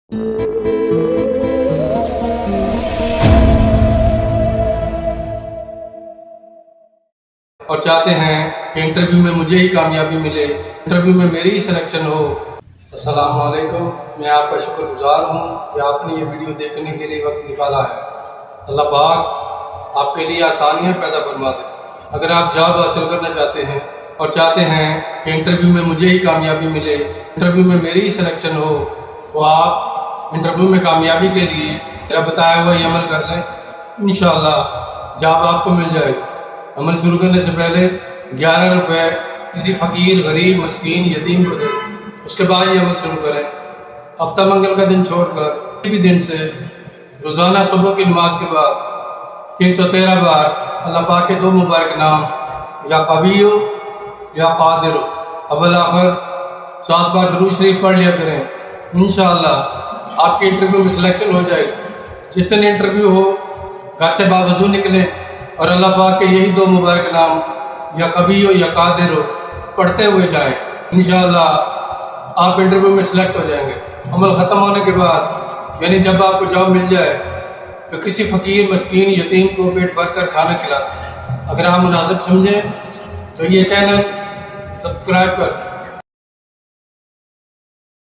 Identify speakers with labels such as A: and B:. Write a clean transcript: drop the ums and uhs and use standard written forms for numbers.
A: اور چاہتے ہیں کہ انٹرویو میں مجھے ہی کامیابی ملے، انٹرویو میں میری ہی سلیکشن ہو۔ السلام علیکم، میں آپ کا شکر گزار ہوں کہ آپ نے یہ ویڈیو دیکھنے کے لیے وقت نکالا ہے۔ اللہ پاک آپ کے لیے آسانیاں پیدا فرما دے۔ اگر آپ جاب حاصل کرنا چاہتے ہیں اور چاہتے ہیں کہ انٹرویو میں مجھے ہی کامیابی ملے، انٹرویو میں میری ہی سلیکشن ہو، تو آپ انٹرویو میں کامیابی کے لیے میرا بتایا ہوا یہ عمل کر لیں، انشاءاللہ جاب آپ کو مل جائے گی۔ عمل شروع کرنے سے پہلے 11 روپے کسی فقیر، غریب، مسکین، یتیم کو دے دیں، اس کے بعد یہ عمل شروع کریں۔ ہفتہ منگل کا دن چھوڑ کر کسی بھی دن سے روزانہ صبح کی نماز کے بعد 313 بار اللہ پاک کے 2 مبارک نام یا قوی ہو یا قادر ہو اول آخر 7 بار درود شریف پڑھ لیا کریں۔ انشاءاللہ آپ کی انٹرویو میں سلیکشن ہو جائے گی۔ جس دن انٹرویو ہو گھر سے باوضو نکلیں اور اللہ پاک کے یہی 2 مبارک نام یا قوی ہو یا قادر ہو پڑھتے ہوئے جائیں، انشاءاللہ آپ انٹرویو میں سلیکٹ ہو جائیں گے۔ عمل ختم ہونے کے بعد یعنی جب آپ کو جاب مل جائے تو کسی فقیر، مسکین، یتیم کو پیٹ بھر کر کھانا کھلا دیں۔ اگر آپ مناسب سمجھیں تو یہ چینل سبسکرائب کر